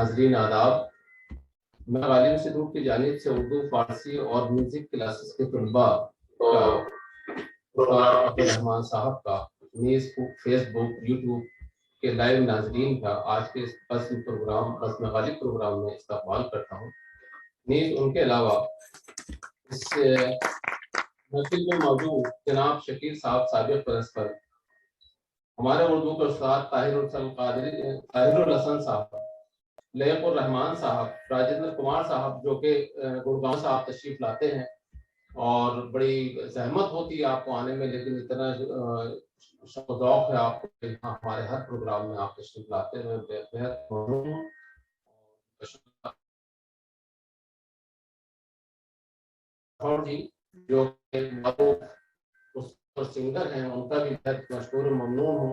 नाज़रीन आदाब। मैं गालिब इंस्टीट्यूट की जानिब से उर्दू, फारसी और म्यूजिक क्लासेस के तलबा का रहमान साहब का फेसबुक, यूट्यूब के लाइव नाजरीन का आज के इस बज़्म गालिब प्रोग्राम में इस्तकबाल करता हूँ। नीज़ उनके अलावा इस महफिल में मौजूद जनाब शकील साहब साबिक़ प्रिंसिपल, हमारे उर्दू के उस्ताद ताहिरुल हसन साहब, लयकुर रहमान साहब, राजेंद्र कुमार साहब जो कि गुड़गांव से आप तशरीफ लाते हैं और बड़ी जहमत होती है आपको आने में, लेकिन इतना शौक है आपको यहाँ हमारे हर प्रोग्राम में आप तशरीफ लाते हैं। बेहद ममनून हूँ। और जी जो सिंगर हैं उनका भी बेहद मशहूर ममनून हूँ।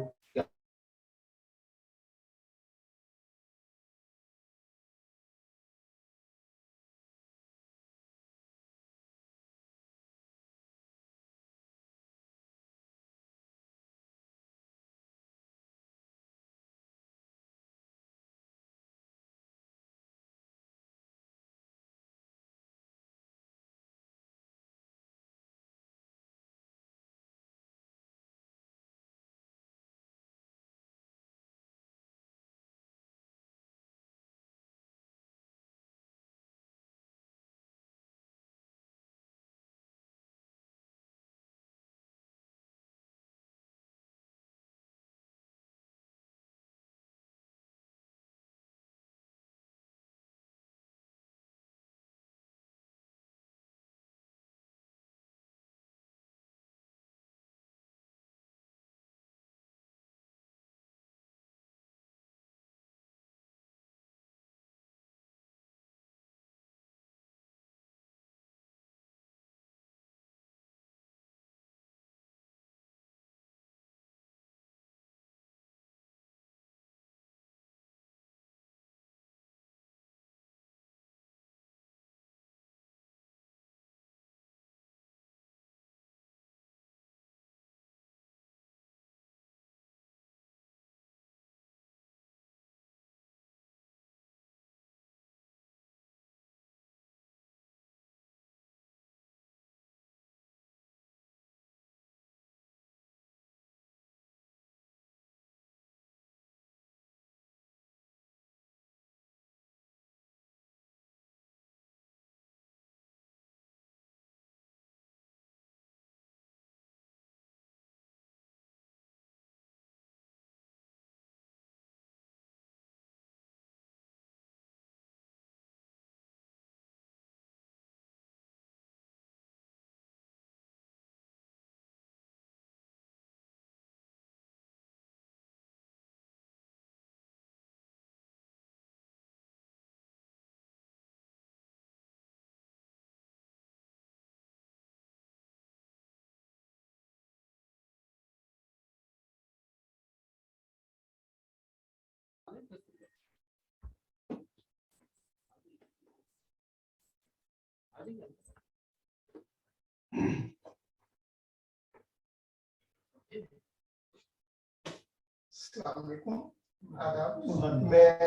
मैं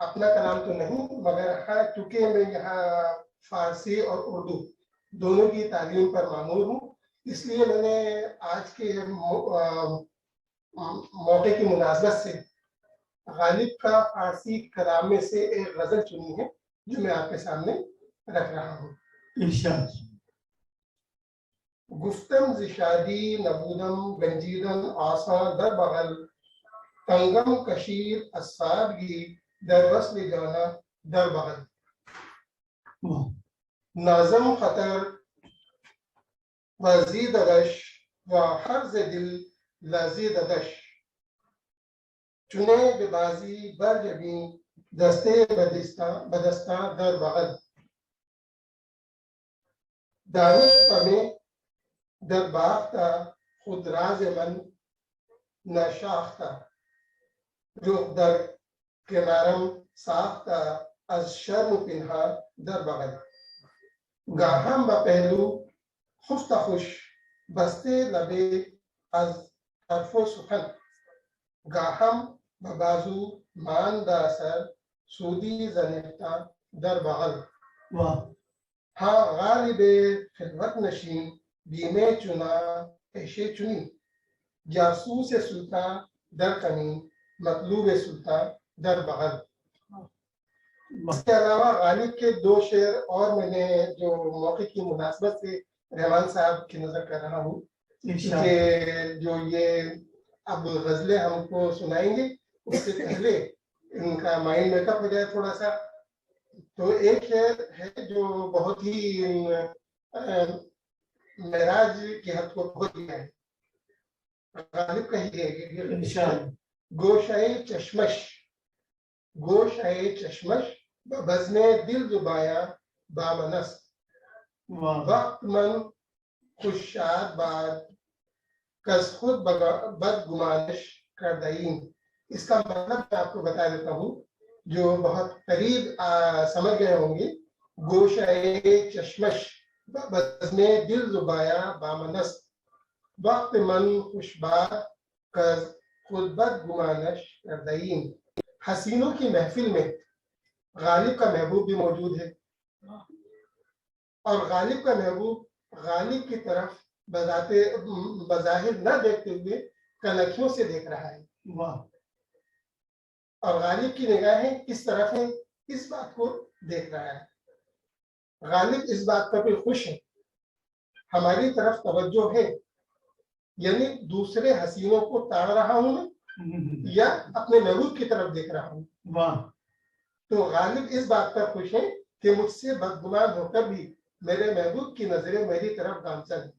अपना कलाम तो नहीं, मगर हाँ, चूंकि मैं यहाँ फारसी और उर्दू दोनों की तालीम पर मामूर हूँ, इसलिए मैंने आज के मौके की मुनासबत से गालिब का फारसी कलाम में से एक गजल चुनी है जो मैं आपके सामने रख रहा हूँ। इरशाद। गुफ्तम ज़िशादी नबूदम गंजीदन आसा दर बगल तंगम कशीर असादगी दर वस्ल जाना दर बगल नाजम खतर वजीद दश व हर्ज दिल लजीद दश चुने बेबाजी बरजबी दस्ते बदस्ता दर बगल दानिश पमे दर बाख्ता खुद राज मन नशाख्ता जो दर किनारम साख्ता अज शर्म पिन्हा दर बगल गाहम ब पहलू खुफ्ता खुश बस्ते लबे अज हरफो सुखन गाहम ब बाजू मान दा असर सूदी ज़नेता दर बगल। वाह, हाँ गालिबे खिदमत नशीन बीमे चुना ऐशे चुनी, जासूस सुल्तां दर कनी मतलूब सुल्तां दर बगल। वाह, इसके अलावा गालिब के दो शेर और मैंने जो मौके की मुनासबत से रहमान साहब की नजर कर रहा हूँ इरशाद। कि जो ये अब गजलें हमको सुनाएंगे उससे पहले इनका माइंड मेकअप हो जाए थोड़ा सा। तो एक शेर है जो बहुत ही महराज की हद को पहुंच गया है, गालिब का ही है ये इरशाद। गोशाए चश्मश, गोशाए चश्मश बज़्ने दिल जुबाया बामनस, वाह, वक्त मन खुशाद बाद कस खुद बदगुमानिश कर दईन। इसका मतलब मैं आपको बता देता हूँ, जो बहुत करीब समझ गए होंगे। गोशाए चश्मश बज़्ने दिल जुबाया बामनस, वक्त मन खुशबाद कस खुद बदगुमानिश कर दईन। हसीनों की महफिल में गालिब का महबूब भी मौजूद है और गालिब का महबूब गालिब की तरफ बज़ाहिर न देखते हुए कनखियों से देख रहा है। वाह, और गालिब की निगाहें किस तरफ है, इस बात को देख रहा है। गालिब इस बात पर भी खुश है, हमारी तरफ तवज्जो है, यानी दूसरे हसीनों को ताड़ रहा हूं मैं या अपने महबूब की तरफ देख रहा हूं। वाह, तो गालिब इस बात पर खुश है कि मुझसे बदगुमान होकर भी मेरे महबूब की नजरें मेरी तरफ गामजन है।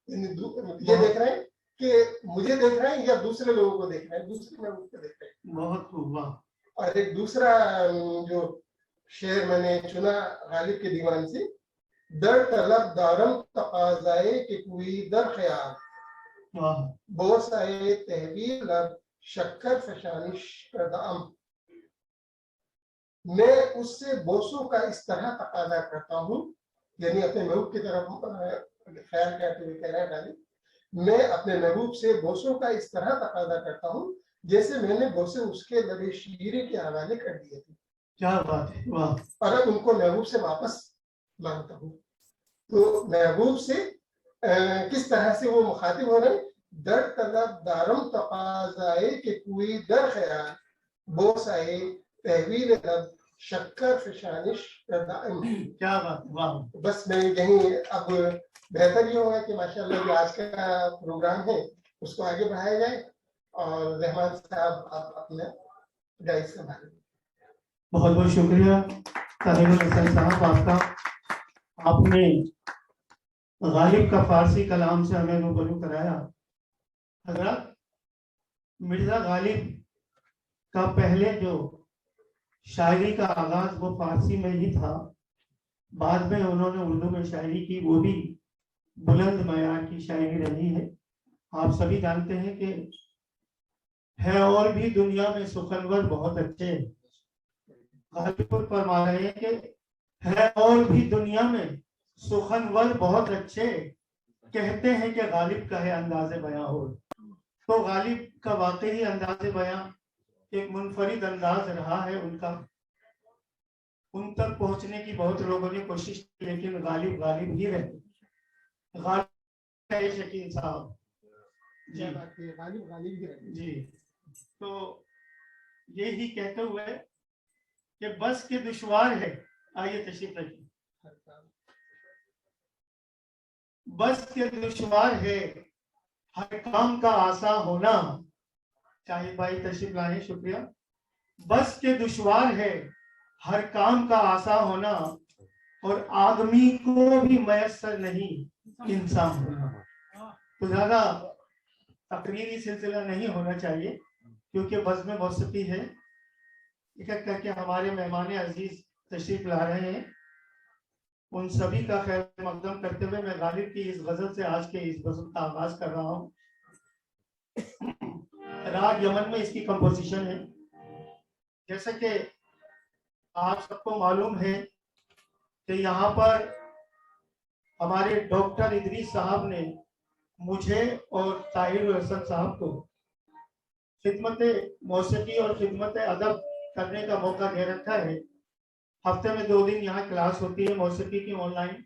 ये देख रहे हैं कि मुझे देख रहे हैं या दूसरे लोगों को देख रहे हैं, दूसरे महबूब को देख रहे हैं। बहुत खूब, वाह। और एक दूसरा जो शेर मैंने चुना गालिब के दीवान से, दर तलब दारम तकाज़ाए कि कोई दर ख्याल, वाह, बोसाए तहवील लब शक्कर फशानिश करदाम। मैं उससे बोसों का इस तरह तकाजा करता हूँ, यानी अपने महबूब की तरफ ख्याल करते हुए कह रहा है गालिब, मैं अपने महबूब से बोसों का इस तरह तकाजा करता हूँ जैसे मैंने बोसे उसके लबे शीरे के हवाले कर दिए थे। क्या बात है, वाह। और अब उनको महबूब से वापस मांगता हूँ। तो महबूब से किस तरह से वो मुखातिब हो रहे हैं, दर तलब दारम तकाज़ाए कि कोई दर ख्याल, बोसाए तहवील लब शक्कर फशानिश करदाम। क्या बात, वाह। बस मैं यहीं अब बेहतर ये होगा कि माशाल्लाह जो आज का प्रोग्राम है उसको आगे बढ़ाया जाए और रहमान साहब आप अपने गाइड संभालें। बहुत बहुत शुक्रिया तरीबुल हसन साहब आपका। आपने गालिब का फारसी कलाम से हमें रूबरू कराया। हज़रत मिर्जा गालिब का पहले जो शायरी का आगाज वो फारसी में ही था, बाद में उन्होंने उर्दू में शायरी की, वो भी बुलंद मयार की शायरी रही है। आप सभी जानते हैं कि है और भी दुनिया में सुखनवर बहुत अच्छे। गालिब फरमा रहे हैं कि है और भी दुनिया में सुखनवर बहुत अच्छे, कहते हैं कि गालिब का है अंदाज़े बयां हो। तो गालिब का वाकई अंदाज़े बयां एक मुनफरिद अंदाज रहा है उनका। उन तक पहुंचने की बहुत लोगों ने कोशिश की, लेकिन गालिब गालिब ही रहे। गालिब है शकील साहब जी, गालिब गालिब ही रहे। जी। तो यही कहते हुए कि बस के दुश्वार है, आइए तशरीफ रखिए। बस के दुश्वार है हर काम का आसा होना, शाहिद भाई तशरीफ लाए, शुक्रिया। बस के दुश्वार है हर काम का आसा होना, और आदमी को भी मयसर नहीं इंसान होना। तो ज्यादा तकरीरी सिलसिला नहीं होना चाहिए क्योंकि बस में मौसीकी है। एक करके हमारे मेहमान अजीज तशरीफ ला रहे हैं, उन सभी का खैर मकदम करते हुए मैं गालिब की इस गजल से आज के इस गजल का आगाज कर रहा हूँ। राग यमन में इसकी कंपोजिशन है। जैसे कि आप सबको मालूम है कि यहाँ पर हमारे डॉक्टर इदरीस साहब ने मुझे और ताहिर हसन साहब को खिदमत मौसीकी और खिदमत अदब करने का मौका दे रखा है। हफ्ते में 2 दिन यहाँ क्लास होती है मौसीकी की ऑनलाइन।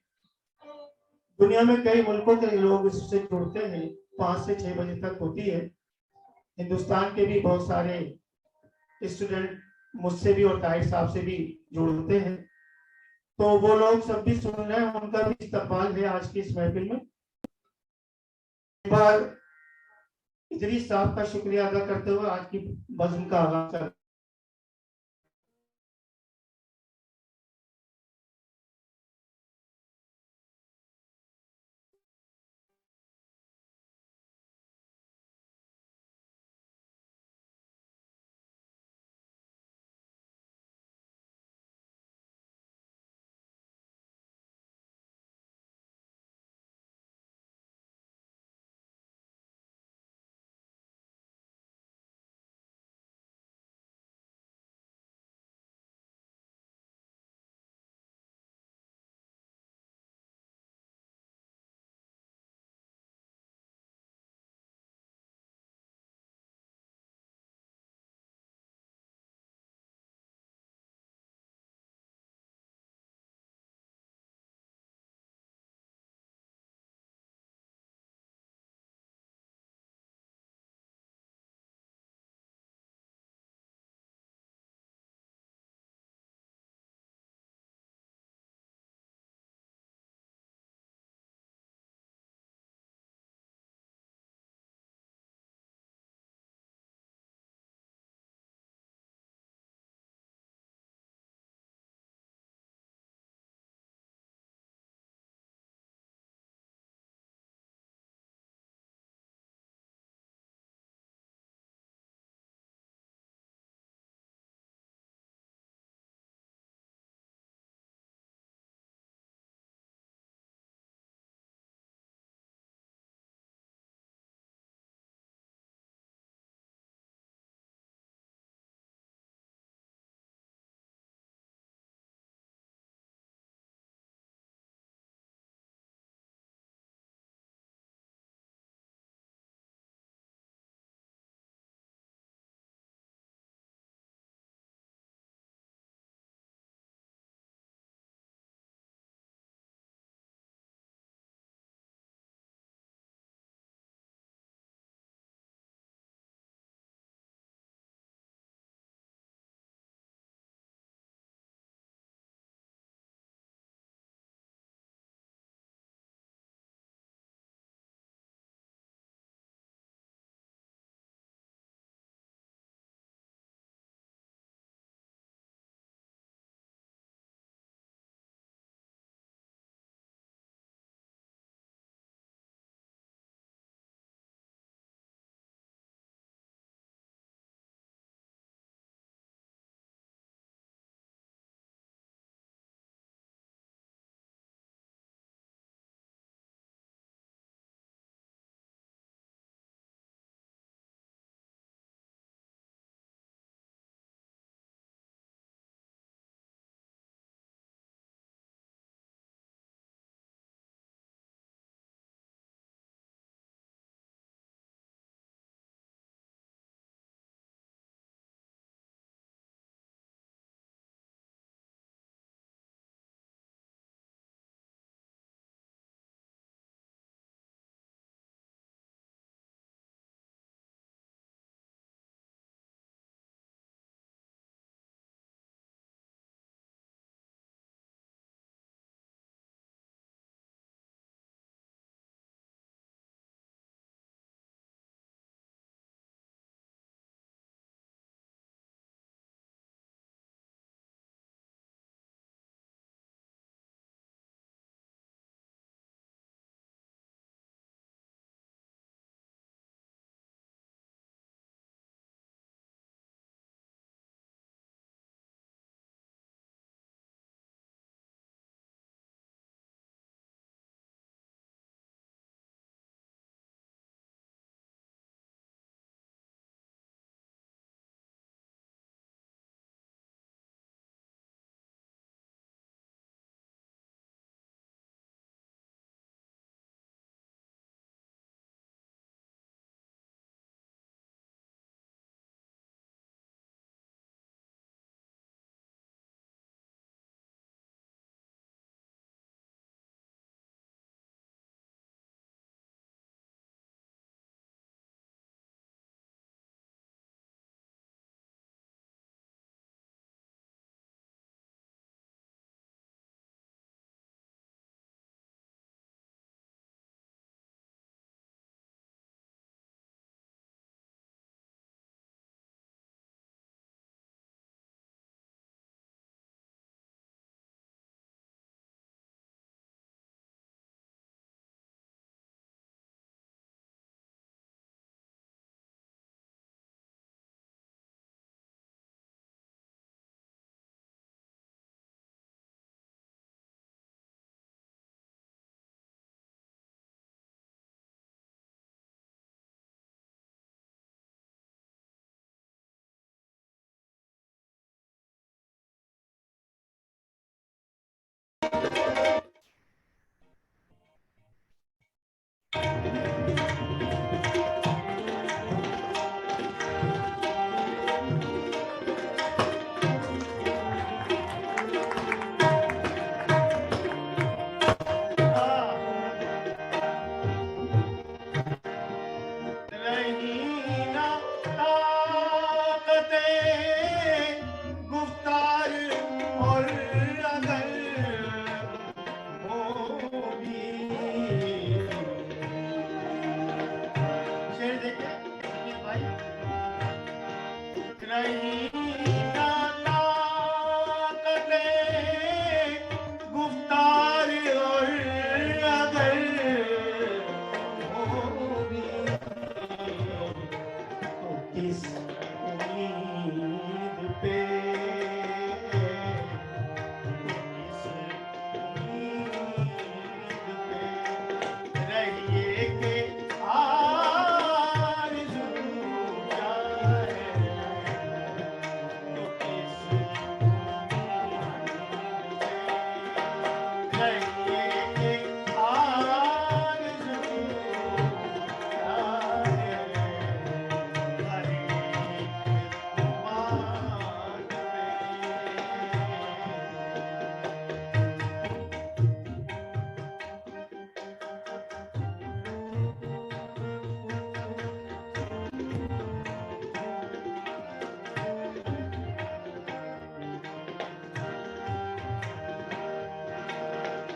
दुनिया में कई मुल्कों के लोग इससे जुड़ते हैं, 5 से 6 बजे तक होती है। हिंदुस्तान के भी बहुत सारे स्टूडेंट मुझसे भी और ताहिर साहब से भी जुड़ते हैं, तो वो लोग सब भी सुन रहे हैं, उनका भी इस्तकबाल है आज की इस महफिल में। एक बार इदरीस साहब का शुक्रिया अदा करते हुए आज की बज़्म का आगाज कर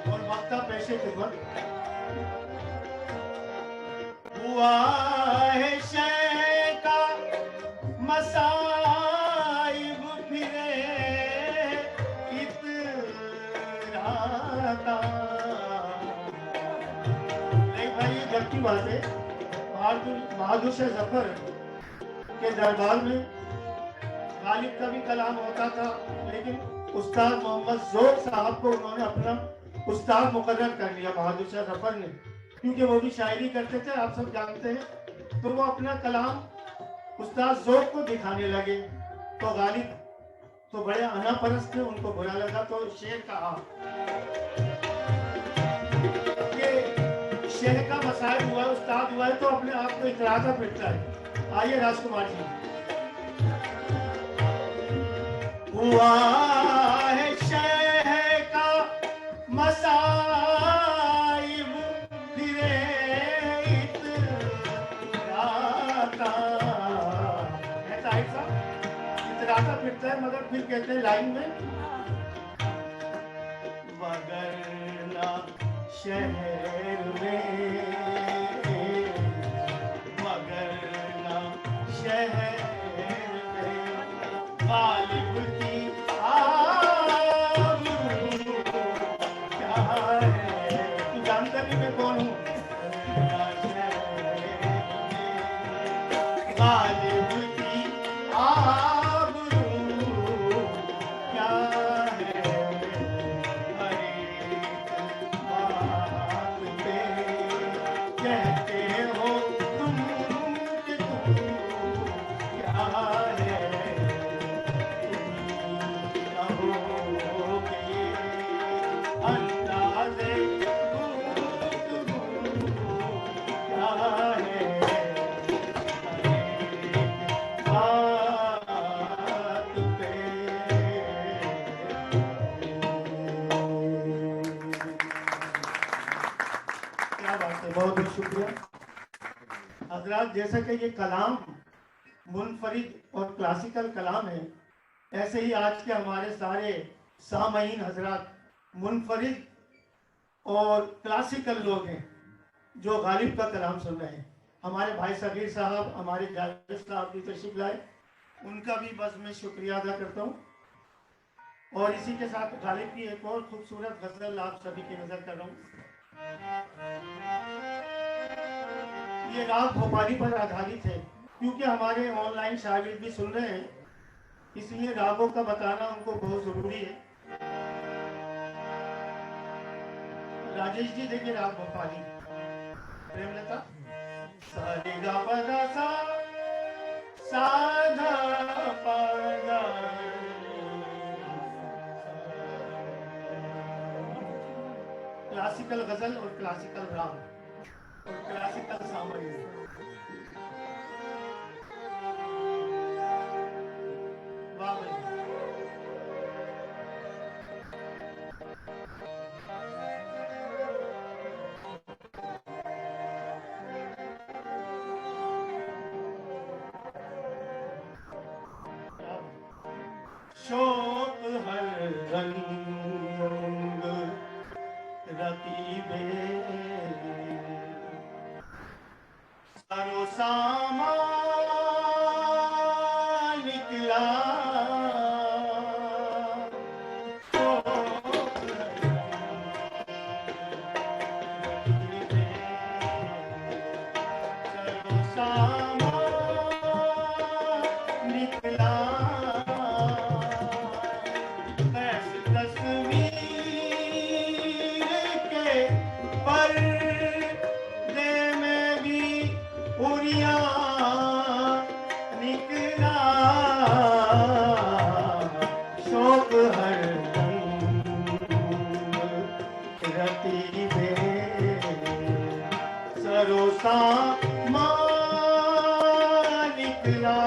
और वक्ता पेशे खिदमत हुआ है शय का मसाइब फिरे इतराता। नहीं भाई, ये जब की बात है, बहादुर शाह जफर के दरबार में गालिब का भी कलाम होता था, लेकिन उस्ताद मोहम्मद ज़ोक साहब को उन्होंने अपना उस्ताद मुकर्रर कर लिया बहादुर शाह जफर ने, क्योंकि वो भी शायरी करते थे, आप सब जानते हैं। तो वो अपना कलाम उस्ताद ज़ोक को दिखाने लगे, तो गालिब तो बड़े अना परस्त थे, उनको बुरा लगा, तो शेर कहा कि शेर का मसाइल हुआ, उस्ताद हुआ है तो अपने आप को इतराता फिरता है। आइए राजकुमार जी। हुआ है शह का मसाइब फिरे इतराता, इतराता फिरता है, मगर फिर कहते हैं लाइन में, वगरना शहर में, वगरना शहर में गालिब की आबरू क्या है। तू जानता नहीं मैं कौन हूँ? गालिब की आबरू क्या है, हर एक बात पे कहते हो तुम कि तुम क्या है, अंदाज़े गुफ्तगू क्या है, बात पे। क्या बात है, बहुत बहुत शुक्रिया हजरात। जैसा कि ये कलाम मुनफरिद और क्लासिकल कलाम है, ऐसे ही आज के हमारे सारे सामईन हजरात मुनफरिद और क्लासिकल लोग हैं जो गालिब का कलाम सुन रहे हैं। हमारे भाई सबीर साहब, हमारे जावेद साहब भी तशरीफ लाए, उनका भी बस मैं शुक्रिया अदा करता हूँ। और इसी के साथ गालिब की एक और खूबसूरत गजल आप सभी की नजर कर रहा हूँ। ये राग भोपाली पर आधारित है, क्योंकि हमारे ऑनलाइन शागिर्द भी सुन रहे हैं, इसलिए रागों का बताना उनको बहुत जरूरी है। राजेश जी देखिए राग भोपाली, प्रेमलता सारे गा पदा सा साधा पदा, क्लासिकल गजल और क्लासिकल राग और क्लासिकल सामग्री। वाह भाई, शोक हर रंग रतीबे, सरो सामा निकला, शोक रतीबे, सरो सामा निकला, ऐसी तस्वीर के पर्दे में भी उड़िया निकला, शोक हर रंग रतीबे, सरोसा माँ निकला।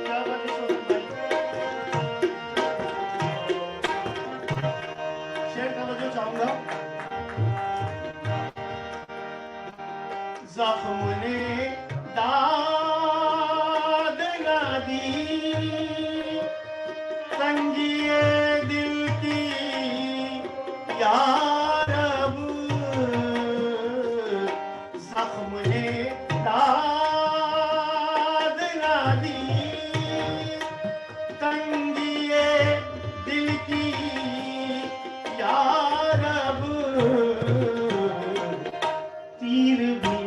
क्या बात है शोभन भाई, शेर समझना चाहूंगा। जख्म ने दाद ना दी, तंगिए दिल की यार अब, जख्म ने दाद ना दी, तंगिए दिल की यार अब, तीर भी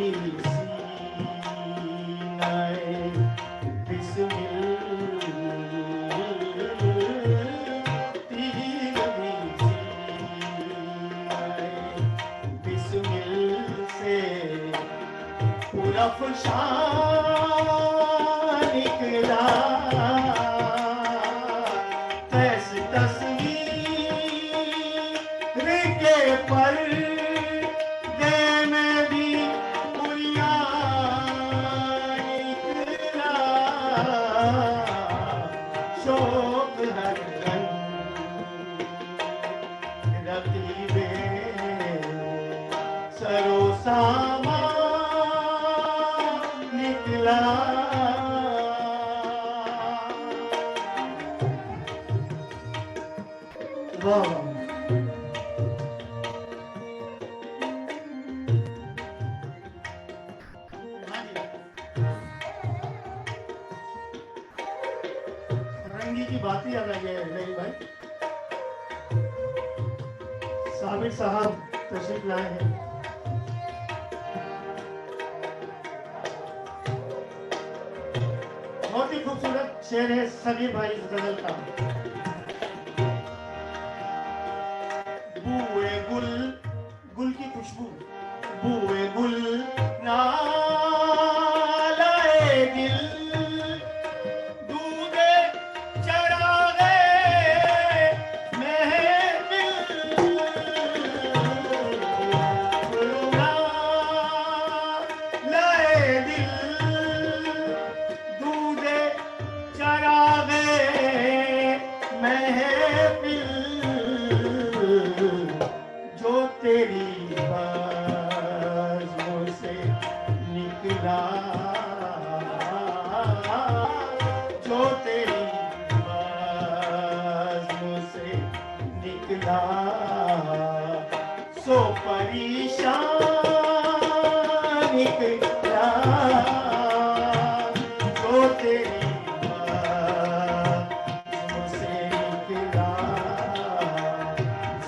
सीनाए बिस्मिल, तीर भी सीनाए बिस्मिल से पुरफ़शां निकला, कैसी तस्वीर के पर्दे में भी उड़िया निकला, शोक हर रंग रतीबे सरोसामा निकला। वाह वाह। रंगी की बात ही अलग है नहीं भाई। साबिर साहब तशरीफ लाए हैं। बहुत ही खूबसूरत शेर है सबीर भाई इस गजल का। बूए गुल, गुल की खुशबू, बूए गुल ना लाए दिल, दूधे चरागे महफिल, गुल ना लाए दिल, दूधे चरागे महफिल, जो तेरी बाजों से निकला, जो तेरी बाजों से निकला, सो परेशान निकला, जो तेरी बाजों से निकला,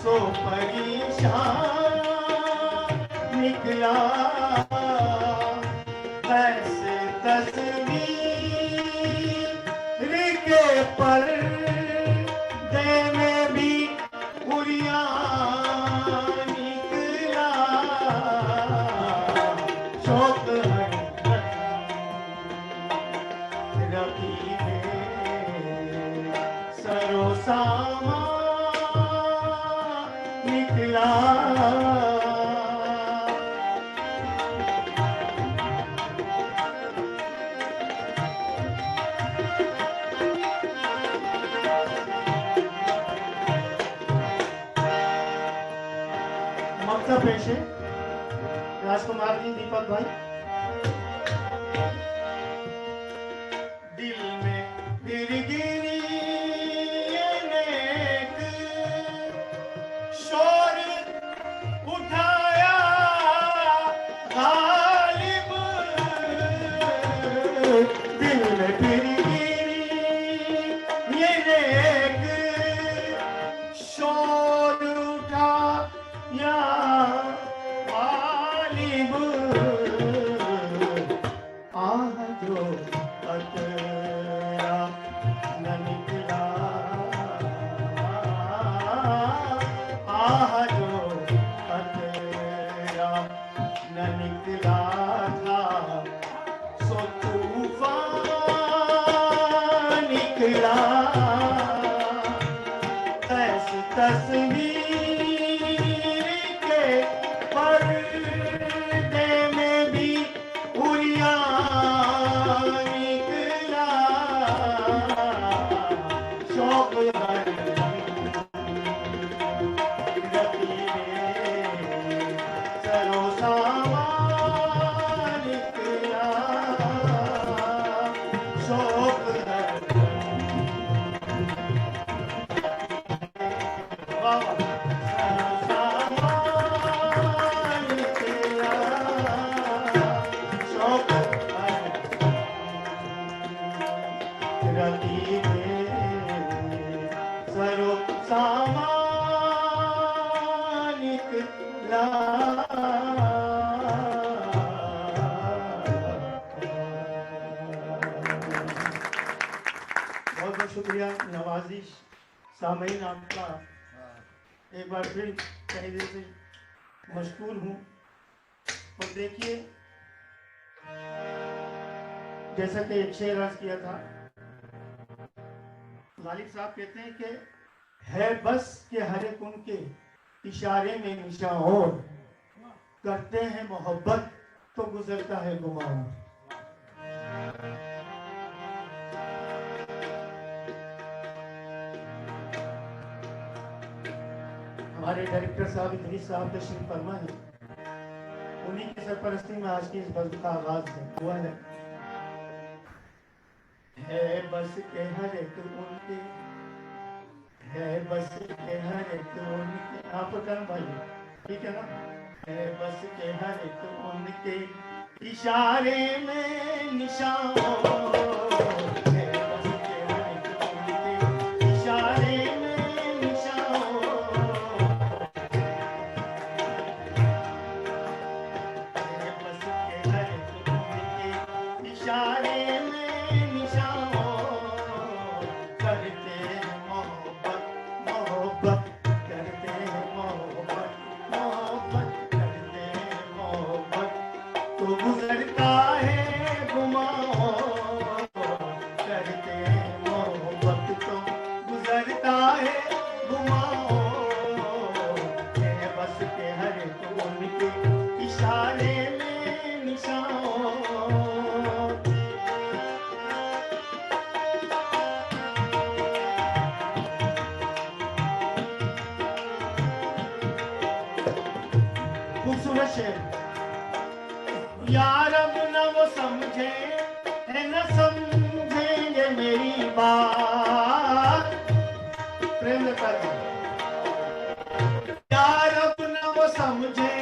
सो परेशान निकला, ऐसे तस्वीर के पर्दे में भी उड़िया निकला, शौक है रकीबे सरोसामा निकला। मक्तब पेश है राजकुमार जी, दीपक भाई। दिल में फिर गिरी नेक शोर उठाया गालिब, दिल में फिर गिरी ये नेक शोर उठाया गालिब, आह जो अतरा न निकला, आह जो अतरा न निकला था, सो तूफान निकला, ऐसी तस्वीर मौला। बहुत बहुत शुक्रिया नवाजिश सामीन आपका, एक बार फिर कहीं दिल से मशकूर हूँ। और देखिए, जैसा कि एक शेर अर्ज किया था, गालिब साहब कहते हैं कि है बस के हर एक उनके इशारे में निशान, और करते हैं मोहब्बत तो गुजरता है गुमान। हमारे डायरेक्टर साहब इदरीस साहब तशरीफ फरमा है, उन्हीं की सरपरस्ती में आज की इस बज़्म का आगाज हुआ है बस के हर एक उनके, है बस के हर एक उनके, आप करना भाई, ठीक है ना? है बस के हर एक उनके इशारे में निशान, है बस के हर एक उनके इशारे में निशान, है बस के हर एक उनके इशारे में निशान, करते हैं मोहब्बत मोहब्बत, करते हैं मोहब्बत मोहब्बत, करते हैं मोहब्बत तो गुजरता है गुमान, करते हैं मोहब्बत तो गुजरता है गुमान, है बस के हर एक उनके इशारे में निशान। खूबसूरत शेर, यार अब न वो समझे है न समझेंगे मेरी बात, प्रेम कर, यार अब न वो समझे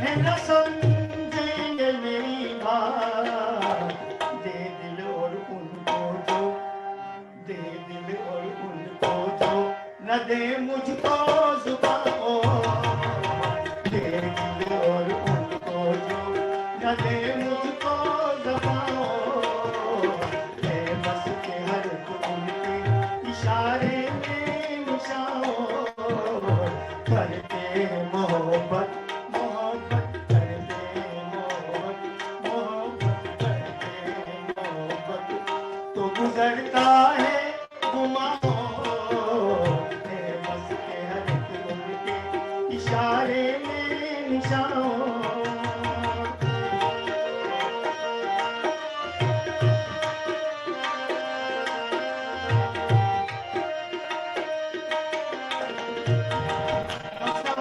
है न समझेंगे मेरी बात, दे दिल और उनको जो, दे दिल और उनको जो न दे मुझको जुबान, दे दिल और उनको जो न दे मुझको जुबान, है बस के हर एक उनके इशारे में निशान, करते हैं मोहब्बत मोहब्बत, करते हैं मोहब्बत मोहब्बत, करते हैं मोहब्बत तो गुजरता है गुमान, है बस के हर एक उनके इशारे में निशान।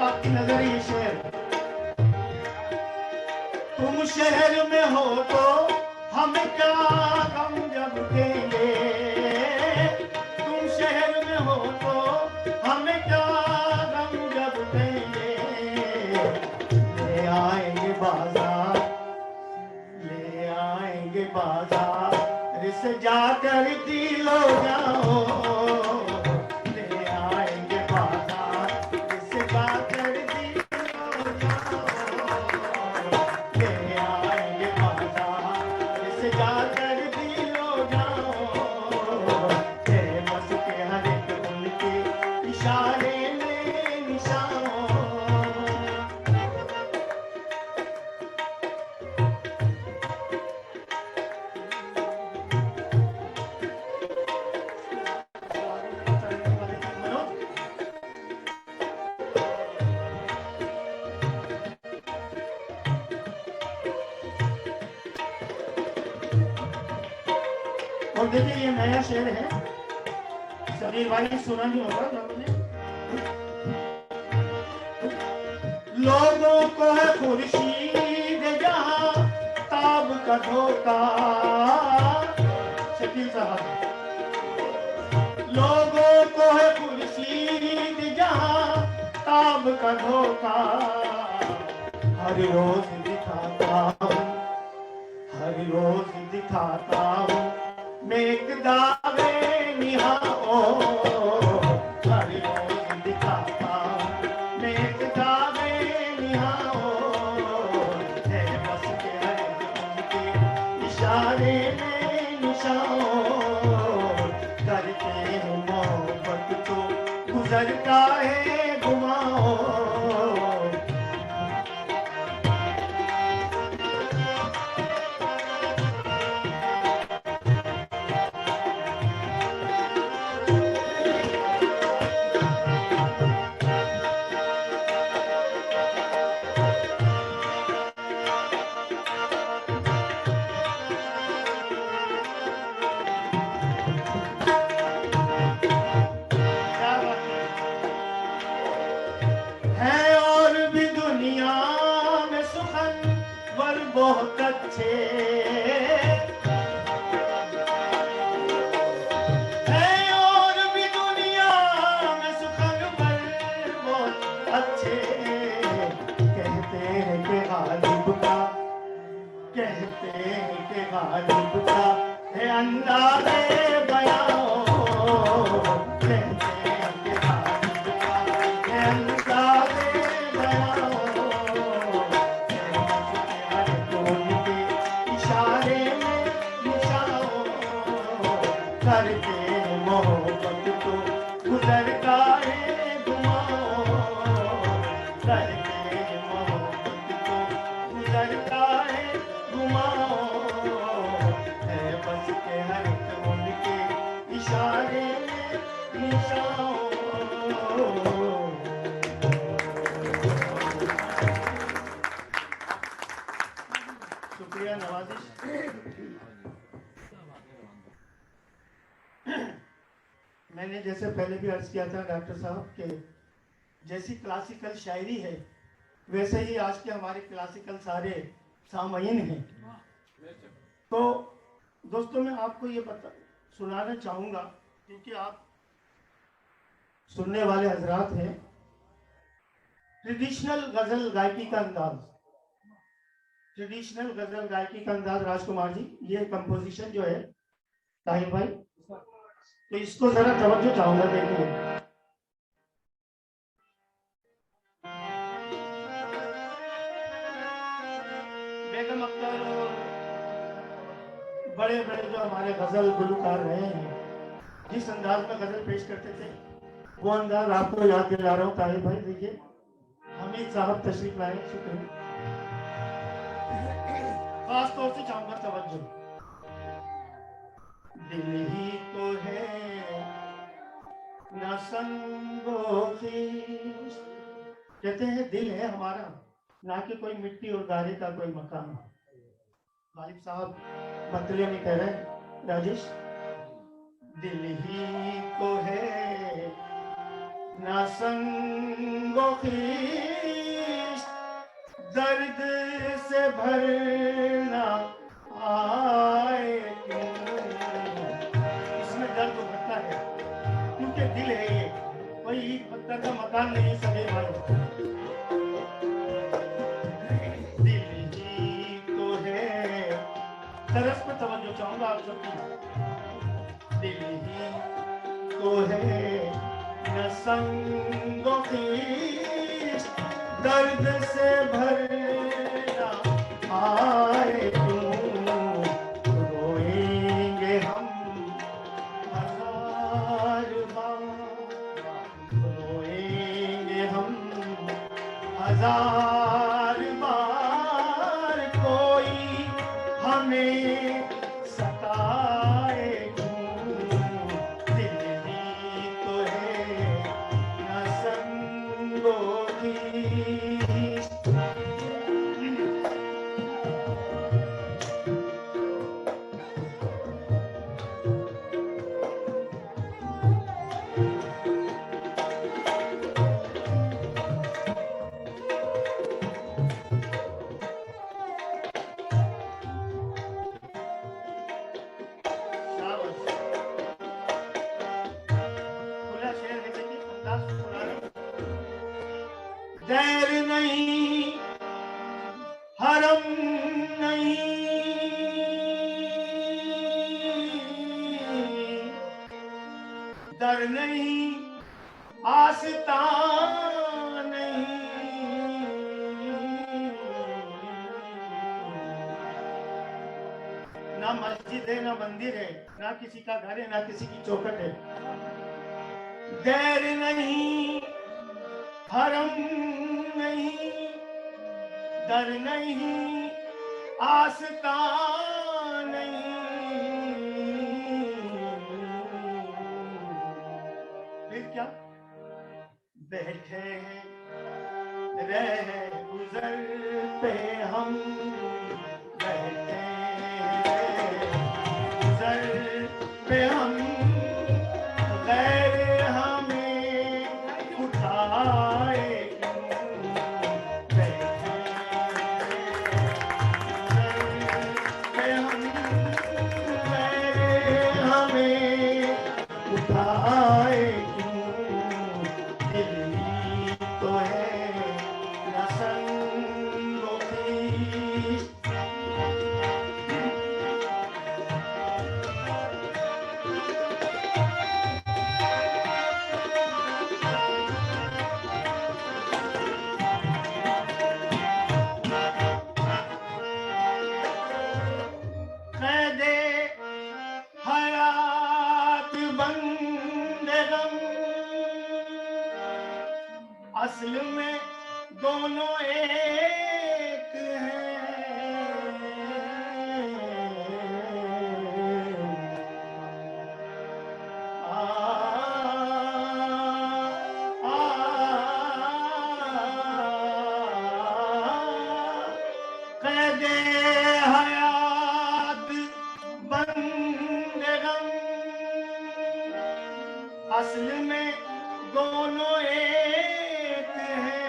आपकी नजर ये शेर, तुम शहर में हो तो हमें क्या गम जब देंगे, तुम शहर में हो तो हमें क्या गम जब देंगे, ले आएंगे बाजार, ले आएंगे बाजार से जाकर दिलो जाओ, ले आएंगे बाजार से जाकर दिलो जाओ, ले आएंगे बाजार से जाकर दिलो जाओ, है बस के हर एक उनके इशारे में निशान। और देखिए ये नया शेर है, समीर भाई सुना नहीं होगा आपने, लोगों को है खुर्शीद जहां ताब का धोखा, शकील साहब, लोगों को है खुर्शीद जहां ताब का धोखा, हर रोज दिखाता हूँ, हर रोज दिखाता हूँ मैं एक दावे निहाओ, हर रोज दिखाता हूँ मैं एक दावे निहाओ, बहुत अच्छे हैं, और भी दुनिया में सुखनवर बहुत अच्छे। कहते हैं कि गालिब का, कहते हैं कि गालिब का है अंदाज़े बयां, कहते हैं कि गालिब का है अंदाज़े बयां, हर टोन के इशारे में निशान करते हैं मोहब्बत को गुजरता है गुमान, करते हैं मोहब्बत को गुजरता है गुमान, है बस के हर टोन के इशारे में निशान। शुक्रिया नवाजिश। मैंने जैसे पहले भी अर्ज किया था डॉक्टर साहब के जैसी क्लासिकल शायरी है वैसे ही आज के हमारे क्लासिकल सारे सामयीन हैं। तो दोस्तों मैं आपको ये सुनाना चाहूँगा क्योंकि आप सुनने वाले हजरात हैं। ट्रेडिशनल गज़ल गायकी का अंदाज, ट्रेडिशनल गज़ल गायकी का अंदाज राजकुमार जी, ये कंपोजिशन जो है ताहिर भाई, तो इसको जरा तवज्जो चाहूंगा देखिए। बेगम अख्तर और बड़े बड़े जो हमारे गजल गुलकार रहे हैं जिस अंदाज में गजल पेश करते थे वो अंदाज आपको याद दिला रहा हूँ ताहिर भाई। देखिए हमीद साहब तशरीफ लाए, शुक्रिया। खास तौर से चाहूंगा तवज्जो। दिल ही तो है ना संगोखीश, कहते हैं दिल है हमारा ना कि कोई मिट्टी और गारे का कोई मकान। गालिब साहब मतले नहीं कह रहे राजेश, दिल ही तो है ना संगोखीश, दर्द से भरना आए इसमें दर्द भरता है क्योंकि दिल है ये, कोई ईट पत्थर का मकान नहीं सके भाई। दिल ही तो है, तरस पर तवज्जो चाहूंगा आप सबकी। दिल ही तो है न संगो खीश, दर्द से भरना आए क्यों, रोएंगे हम हजार बार, रोएंगे हम हजार बार, कोई हमें सताए क्यों। दिल ही तो है न संगो खीश। दैर नहीं हरम नहीं, दर नहीं आस्तां नहीं, ना मस्जिद है ना मंदिर है, ना किसी का घर है ना किसी की चौखट है। दैर नहीं हरम नहीं, दर नहीं आस्तां नहीं, फिर क्या बैठे रह गुजर पे हम, बैठे गुजर पे हम, गैर हमें उठाए क्यों, बैठे दोनों एक कैदे हयात बंदे गम, असल में दोनों एक हैं।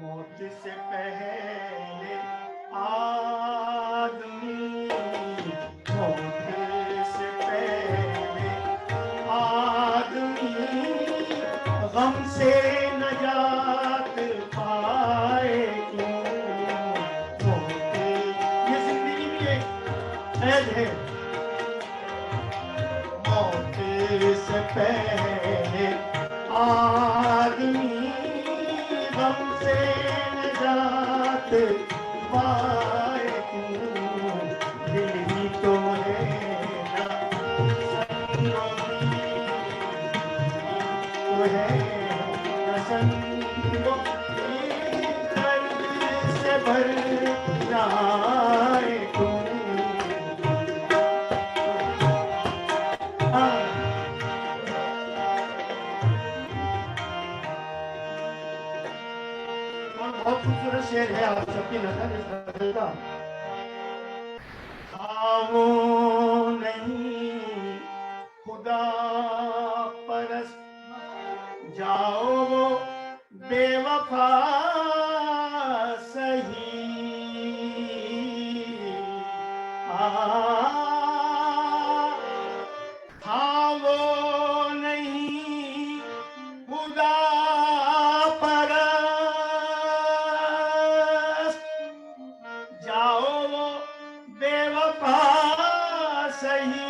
मौत से पहले आदमी, मौत से पहले आदमी गम से नजात पाए क्यों? मौत ये जिंदगी में एक कैद है। मौत से पहले आदमी गम से नजात पाए क्यों? दिल ही तो है ना संगों की, तो है ना संगों की, दर्द से भर जाए क्यों? बहुत खूबसूरत शेर है आप सबकी नजर इस गजल का। वो नहीं खुदा परस्त, जाओ वो बेवफा सही। हाँ वो नहीं खुदा परस्त, जाओ वो बेवफा सही।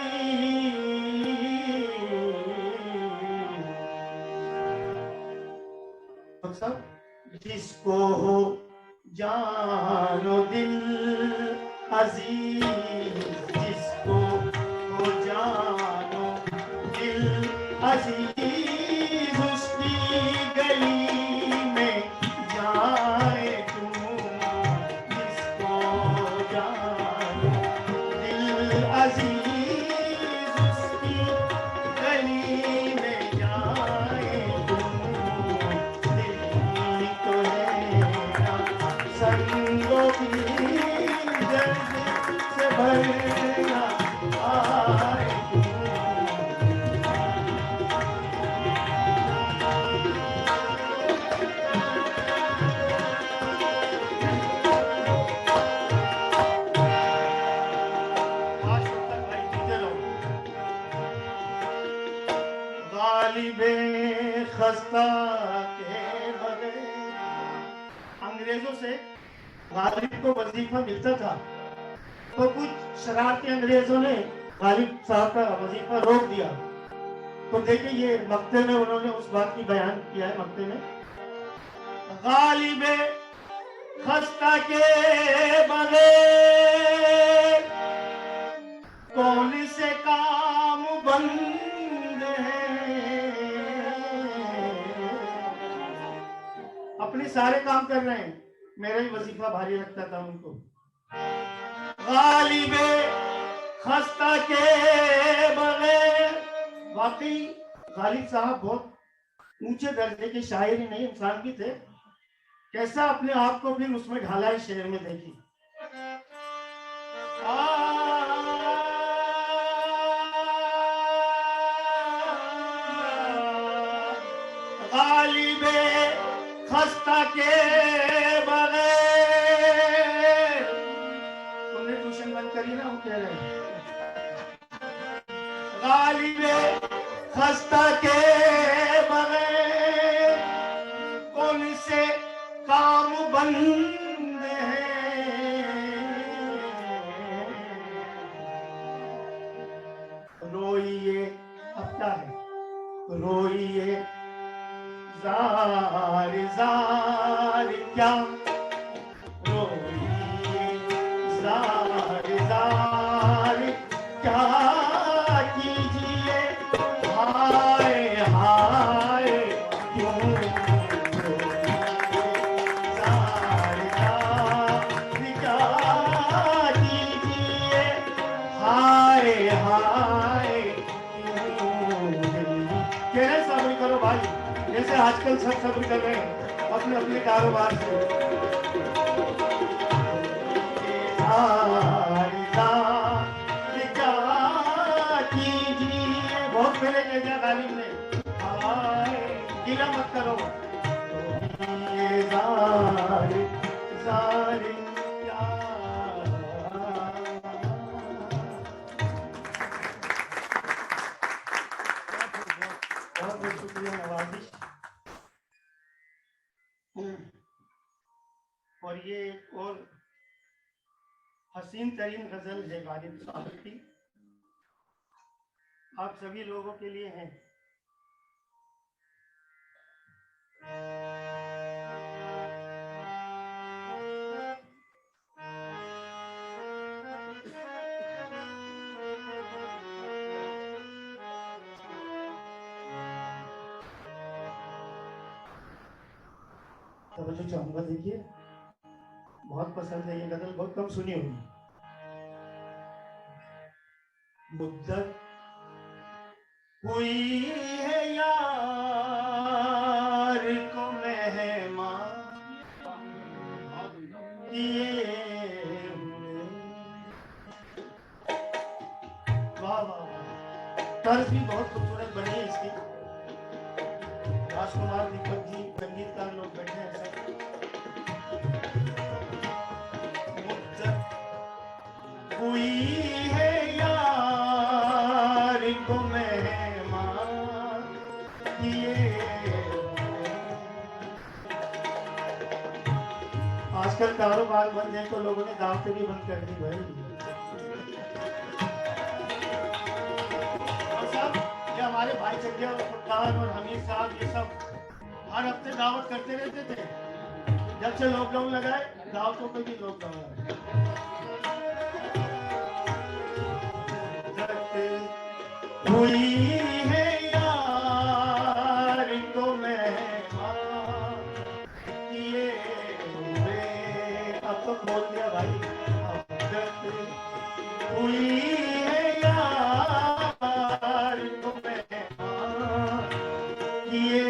सब जिसको हो जानो दिल अजीज, जिसको हो जानो दिल अजीज, उसकी गली में जाए क्यों? जिसको जानो दिल अजीज, उसकी गली में जाए क्यों? दिल तो है ना संगों की, दर्द से भरना आए क्यों? आज तक भाई जीते रहो। गालिबे खस्ता के बगैर, अंग्रेजों से गालिब को वजीफा मिलता था तो कुछ शरारती अंग्रेजों ने गालिब साहब का वजीफा रोक दिया। तो देखिए ये मक्ते में उन्होंने उस बात की बयान किया है। मक्ते में गालिबे खस्ता के बगैर कौन से काम बंद है, अपने सारे काम कर रहे हैं, मेरा ही वजीफा भारी लगता था उनको। गालिबे खस्ता के बगैर, वाकई गालिब साहब बहुत ऊंचे दर्जे के शायर ही नहीं इंसान भी थे। कैसा अपने आप को फिर उसमें ढाला है शेर में, देखिए। गालिबे खस्ता के बगैर, तुमने ट्यूशन बंद करी ना, हम कह रहे हैं। गालिबे खस्ता के बगैर कौन से काम बंद हैं। रोइए अब क्या है, रोइए जार जार क्या, रोइए जार जार क्या कीजिए हाय हैं सब्र करो भाई, जैसे आजकल सब सब्र कर रहे हैं अपने अपने कारोबार से। बहुत पहले कह दिया गालिब ने, गिला मत करो। बहुत शुक्रिया नवाजिश। और ये और हसीन तरीन गजल है गालिब साहब की, आप सभी लोगों के लिए हैं। तो मुझे चाहूंगा, देखिए बहुत पसंद है ये गजल, बहुत कम सुनी होगी। मुद्दत हुई है यार को मेहमान किए हुए। वाह वाह, तर्ज भी बहुत खूबसूरत बनी है इसकी। राजकुमार दीपक जी संगीतकार लोग बैठे हैं सब। मुद्दत हुई है यार को मेहमान किए। आजकल कारोबार बंद है तो लोगों ने दावतें भी बंद कर दी भाई। और सब ये हमारे भाई चकिया और फुरकान और हमीद साहब ये सब हर हफ्ते दावत करते रहते थे। जब से लॉकडाउन लगा है दावतों पे भी लॉकडाउन लगा। हुई है यार को मेहमान किए हुए। अब तो बोल दिया भाई। हुई है यार को मेहमान किए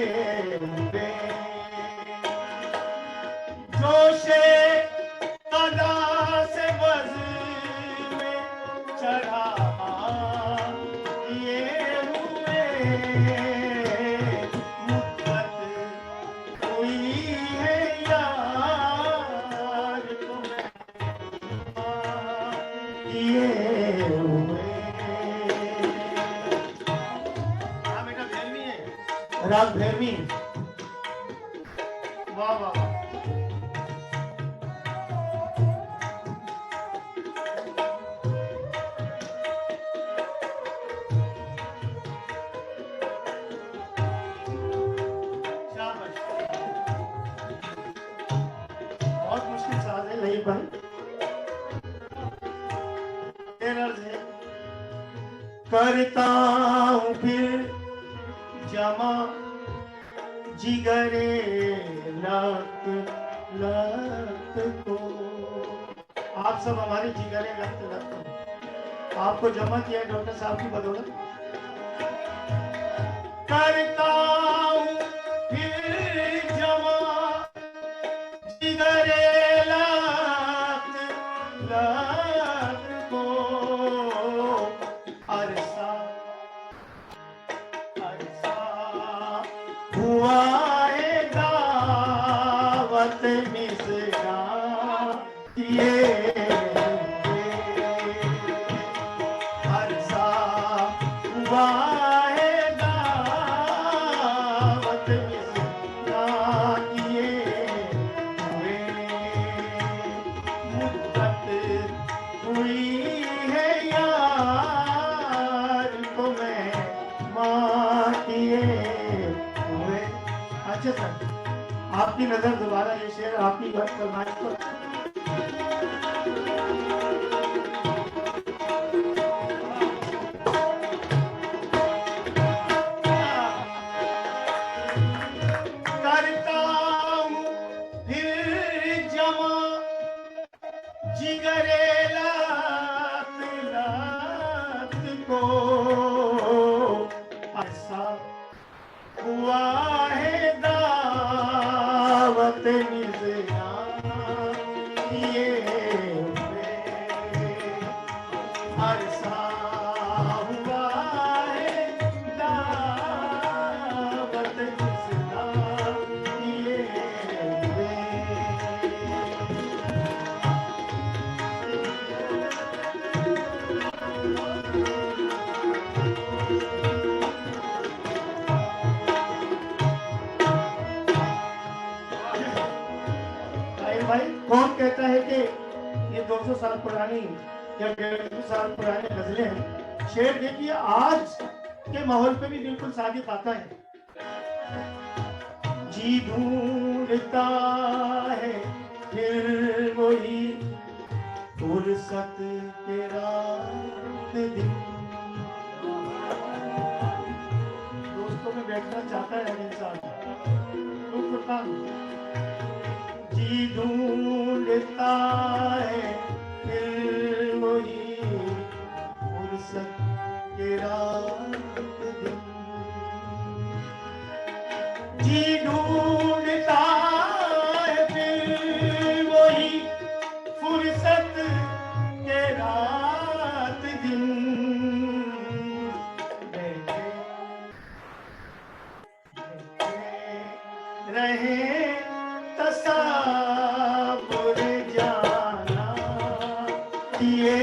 हुए। जोशे अदा से बज़ में चढ़ा किए हुए। मुद्दत हुई है यार को मेहमान किए हुए। हाँ बेटा भैरवी है, राग भैरवी। वाह वाह वाह। शाबाश। बहुत मुश्किल साज है नहीं भाई। टेलर है, करता हूँ फिर जमा जिगरे लत लत को। आप सब हमारे जिगरे लत लत को। आपको जमा किया डॉक्टर साहब की बदौलत। करता हूँ फिर जमा जिगरे लत लत को। अरसा अरसा हुआ है दावत मिसरा किए हुए। अरसा हुआ है दावत मिसरा किए हुए। मुद्दत हुई है यार को मेहमान किए हुए। अच्छा सर, आपकी नजर दोबारा ये शेर आपकी बात फरमाइश पर। करता हूँ फिर जमा जिगरे लत लत को। अरसा हुआ है दावत निज़रान किए हुए, अरसा हुआ है दावत निज़रान किए हुए। भाई कौन कहता है कि ये 200 साल पुरानी या 150 साल पुरानी गजलें हैं? शेर देखिए आज के माहौल पे भी बिल्कुल सादिक आता है। जी ढूंढता है फिर वही फुर्सत के रात दिन, दोस्तों में बैठना चाहता है इंसान तो फुरकान। जी ढूंढता है फिर वही फुर्सत के रात दिन, जी ढूंढता है फिर वही फुर्सत के रात दिन। बैठे रहे तसव्वुर जाना किए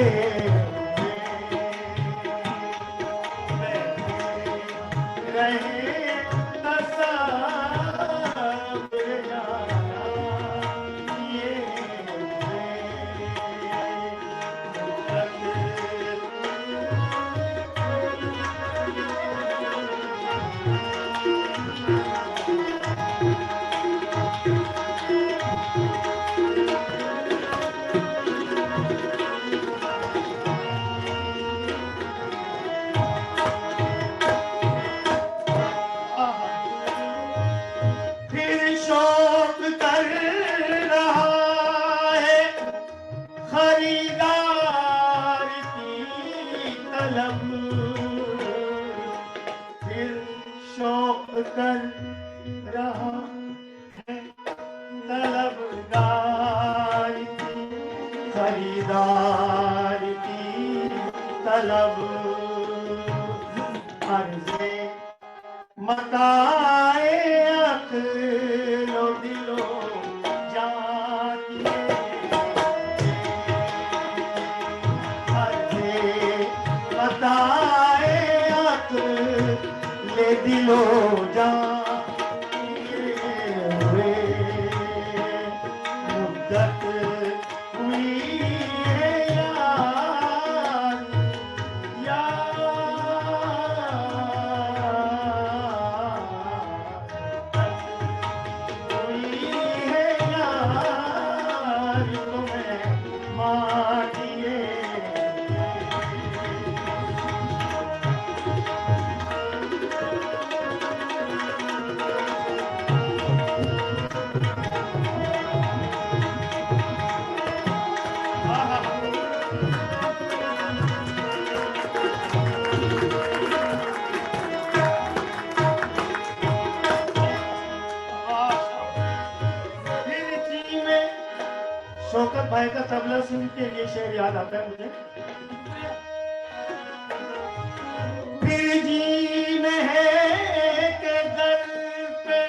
हुए, रहे तसव्वुर जाना किए हुए। फिर शौक कर रहा है खरीदार की तलब, फिर शौक कर रहा है तलबगार की, खरीदार की तलब। अर्ज़े मताए अक़्लो दिलो जान किए, अर्ज़े मताए अक़्ले दिलो जान किए हुए। मुद्दत हुई है यार, शौकत भाई का तबला सुन के ये शेर याद आता है मुझे। फिर जी में है के दर पे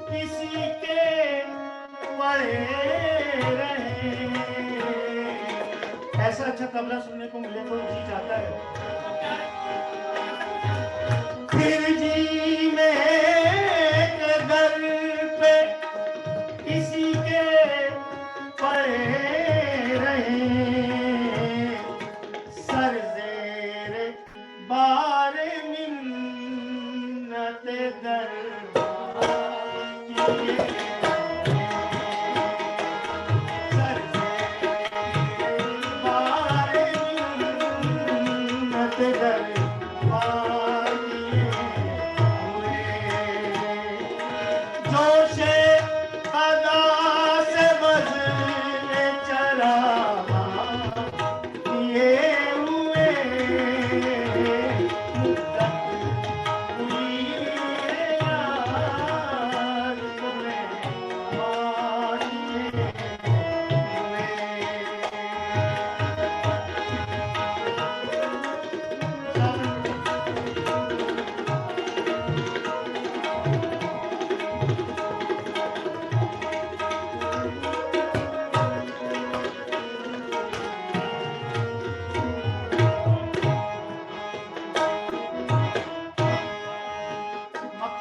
किसी के पड़े रहे, ऐसा अच्छा तबला सुनने को मिले तो जी चाहता है। फिर जी में है के दर पे किसी के पड़े रहे, सर ज़ेरे बार मिन्नत दरबार किए, सर ज़ेरे बार मिन्नत दरबार किए हुए। जोशे अदा से बज़्म चरागा किए हुए, मुद्दत हुई है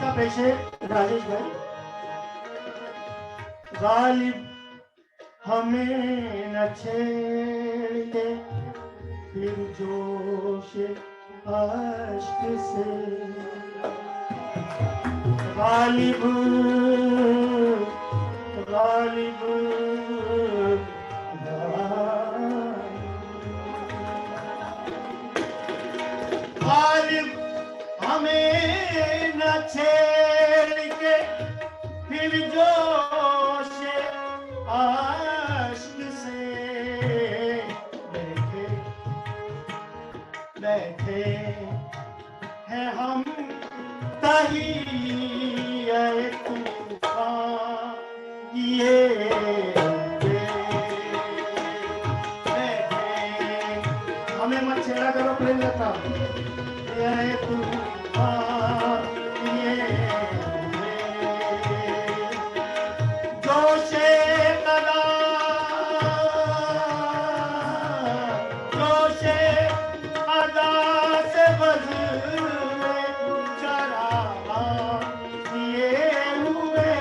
आपका पेश है राजेश भाई। गालिब हमें न छेड़ के फिर जोश अश्क से, गालिब गालिब गालिब हमें न छेड़ के फिर जोश आश्क से, बैठे बैठे हैं हम तहिए तूफान किए हुए, बैठे हमें मत छेड़ा करो प्रेम लता, ये तूफान किए हुए, जोशे कदा जोशे अदा से बदले चरा किए हुए,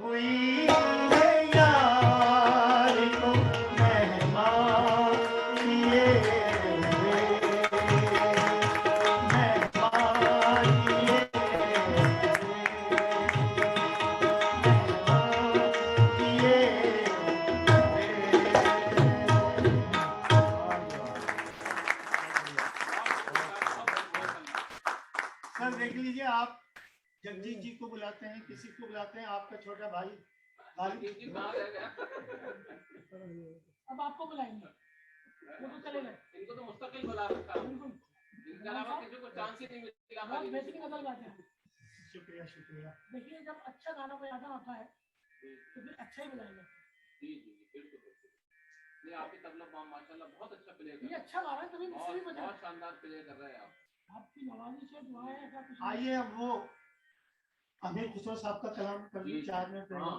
हुई है यार को मेहमान किए हुए, मेहमान किए सर देख लीजिए, आप जगजीत जी को बुलाते हैं, किसी को बुलाते हैं, आपका छोटा भाई गालिब अब आपको बुलाएंगे, वो तो चले गए। इनको तो मुस्तकिल बुला रखा है, इनके अलावा किसी को चांस ही नहीं मिलेगा। बहुत बेसिक नजर बात है। शुक्रिया शुक्रिया। देखिए जब अच्छा गाना कोई आता होता है तो फिर अच्छा ही बुलाएंगे। जी जी बिल्कुल बिल्कुल। ये आपकी तबला माशाल्लाह बहुत अच्छा प्ले कर ये रहे हैं, अच्छा गा रहा है, तभी मुझसे भी बजा। बहुत शानदार प्ले कर रहे हैं आप। आपकी नवाजिश है, दुआ है, ऐसा कुछ नहीं। आइए अब वो अमीर खुसरो साहब का कलाम कर लीजिए 4 मिनट में। हाँ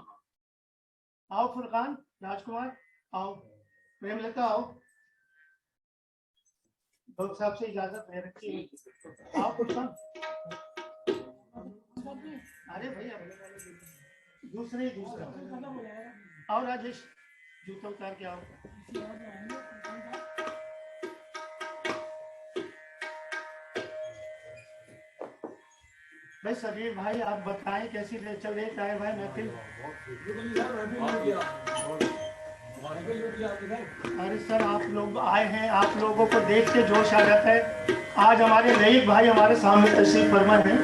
आओ फुरकान राजकुमार, आओ प्रेमलता, आओ डॉक्टर साहब से इजाजत ले रखी है, आओ फुरकान। अरे भैया दूसरा खत्म हो जाएगा। आओ राजेश, जूता उतार के आओ। भाई सबीर भाई आप बताएं कैसी चल रही है भाई महफिल? अरे सर आप लोग आए हैं, आप लोगों को देख के जोश आ जाता है। आज हमारे रईक भाई हमारे सामने तशरीफ फरमा है।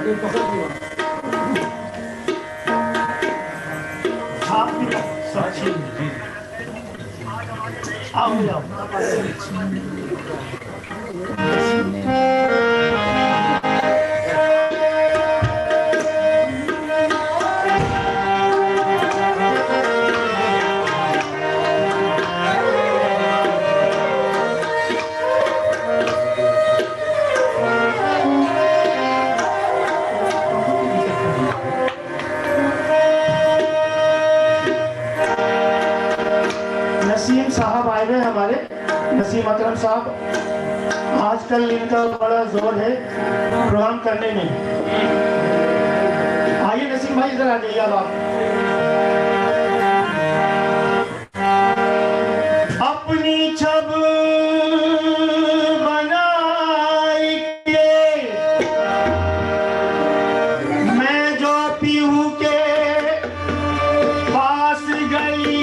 नसीम साहब आए हुए हमारे, नसीम अकरम साहब, आजकल इनका बड़ा जोर है प्रोग्राम करने में। आइए नसीम भाई इधर आ जाइए अब आप। अपनी छब बनाई के मैं जो पीहू के पास गई,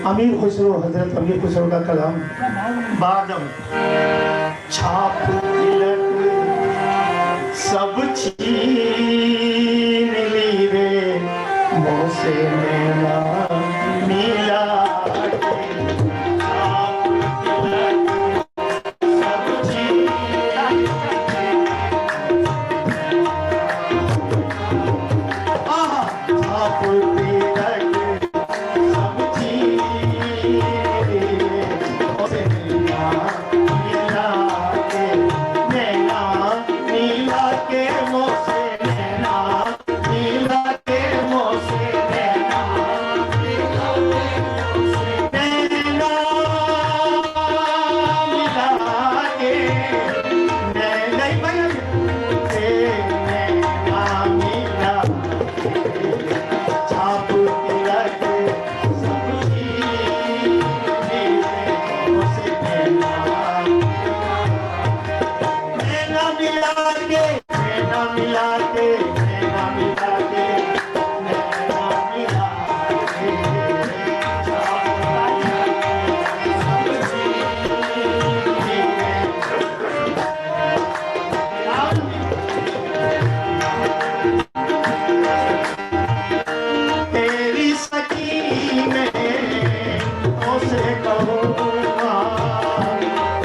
अमीर खुसरो, हजरत अमीर खुसरो का कलाम। बादम छाप तिलक सब छीन ली रे, मुँह से नैना मिला के। छाप तिलक सब छीन आहा, छाप तिलक सब छीन ली रे, मुँह से नैना मिला के। नैना मिला के, मुँह से नैना मिला के, मुँह से नैना मिला के, नैना मिला के, नैना मिला के, छाप तिलक सब छीन ली रे, मुँह से नैना नैना मिला के, नैना मिला के, नैना मिला के, नैना मिला के, छाप तिलक सब छीन ली रे। तेरी सखी में उसे कहूँगा,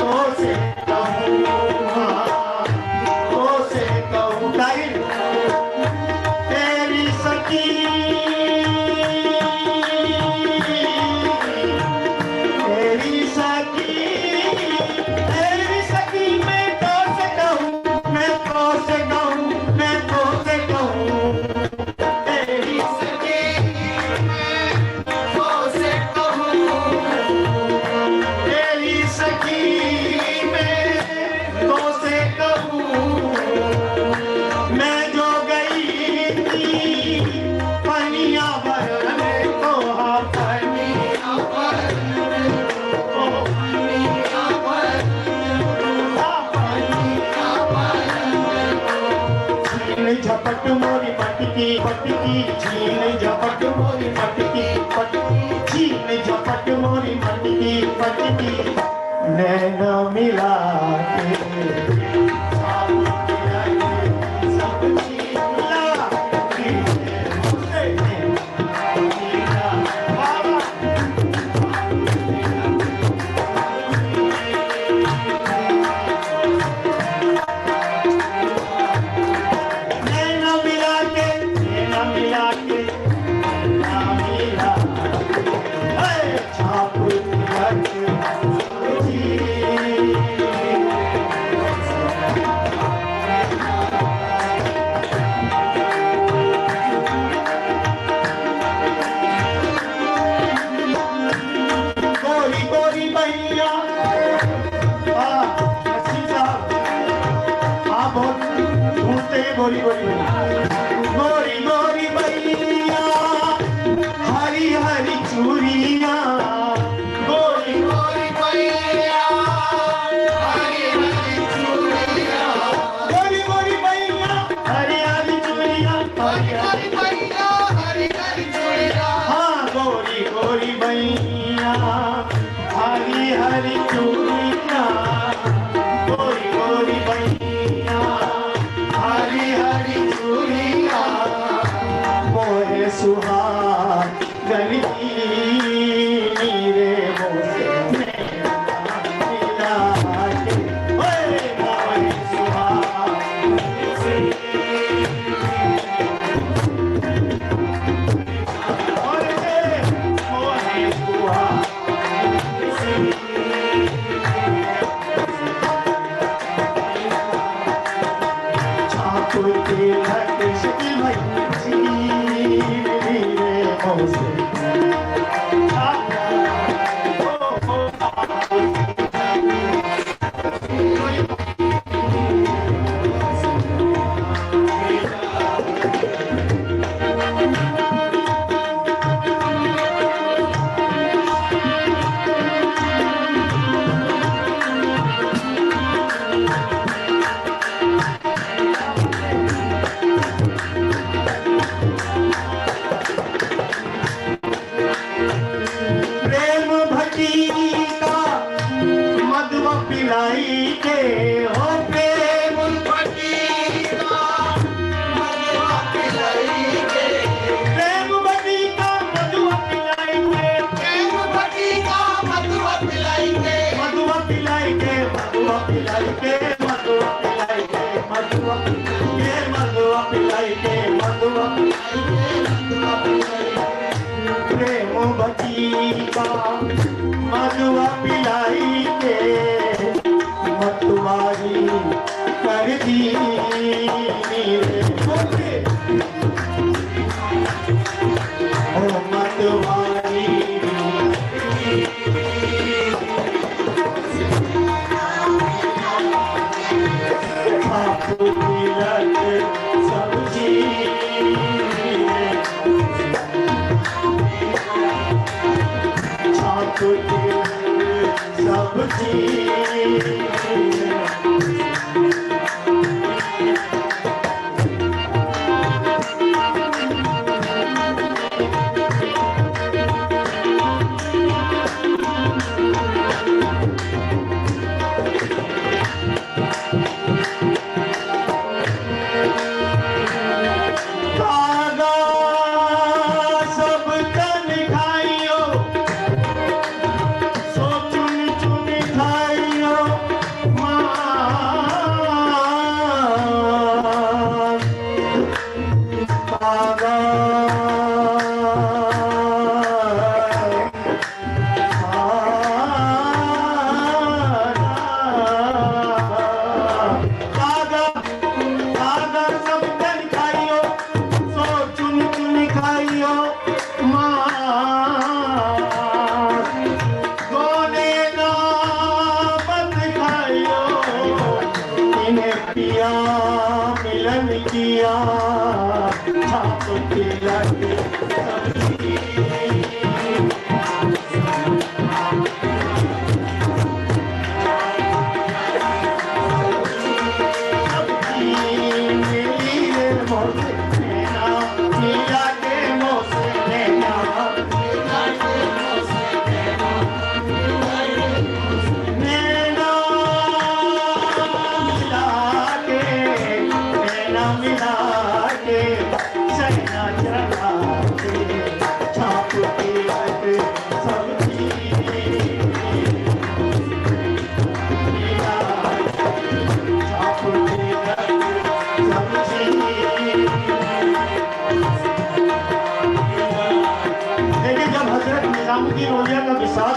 उसे कहूँगा, उसे कहूँगा। तेरी सखी, तेरी सखी, तेरी सखी मैं तो से कहूँ, मैं तो से कहूँ, मैं तो से कहूँ। तेरी सखी मैं तो से कहूँ, तेरी सखी मैं तो से कहूँ। मैं जो गई थी पनिया भरने को, हाँ पनिया भरने को, पनिया भरने को, हाँ पनिया भरने को। छीन झपट मोरी पटकी पटकी, छीन झपट मोरी पटकी पटकी, छीन झपट मोरी पटकी पटकी, नैना मिला के, छाप तिलक सब छीन ला के, मुझसे नैना मिला। बाबा नैना मिला के, नैना मिला के, नैना मिला के, हे छाप तिलक सब छीन गोरी गोरी भैया, नसीम साहब आप बहुत ढूंढते हैं गोरी गोरी भैया। गोरी गोरी भैया, हरी हरी चूड़िया, गोरी गोरी भैया, हरी हरी चूड़िया, गोरी गोरी भैया, हरी हरी चूड़िया, हरी हरी भैया, हरी हरी चूड़िया। हाँ गोरी गोरी भैया, हरी हरी चूड़िया, गोरी गोरी भैया, हरी हरी चूड़िया, मोहे सुहागन की रे, मोसे नैना मिला के, ओए मोहे सुहागन की, ओए मोहे सुहागन की। छाप तिलक शकील भाई छीन ली रे, मुँह से मधुआ पिलाई के मतवारी कर दी ओ मतवारी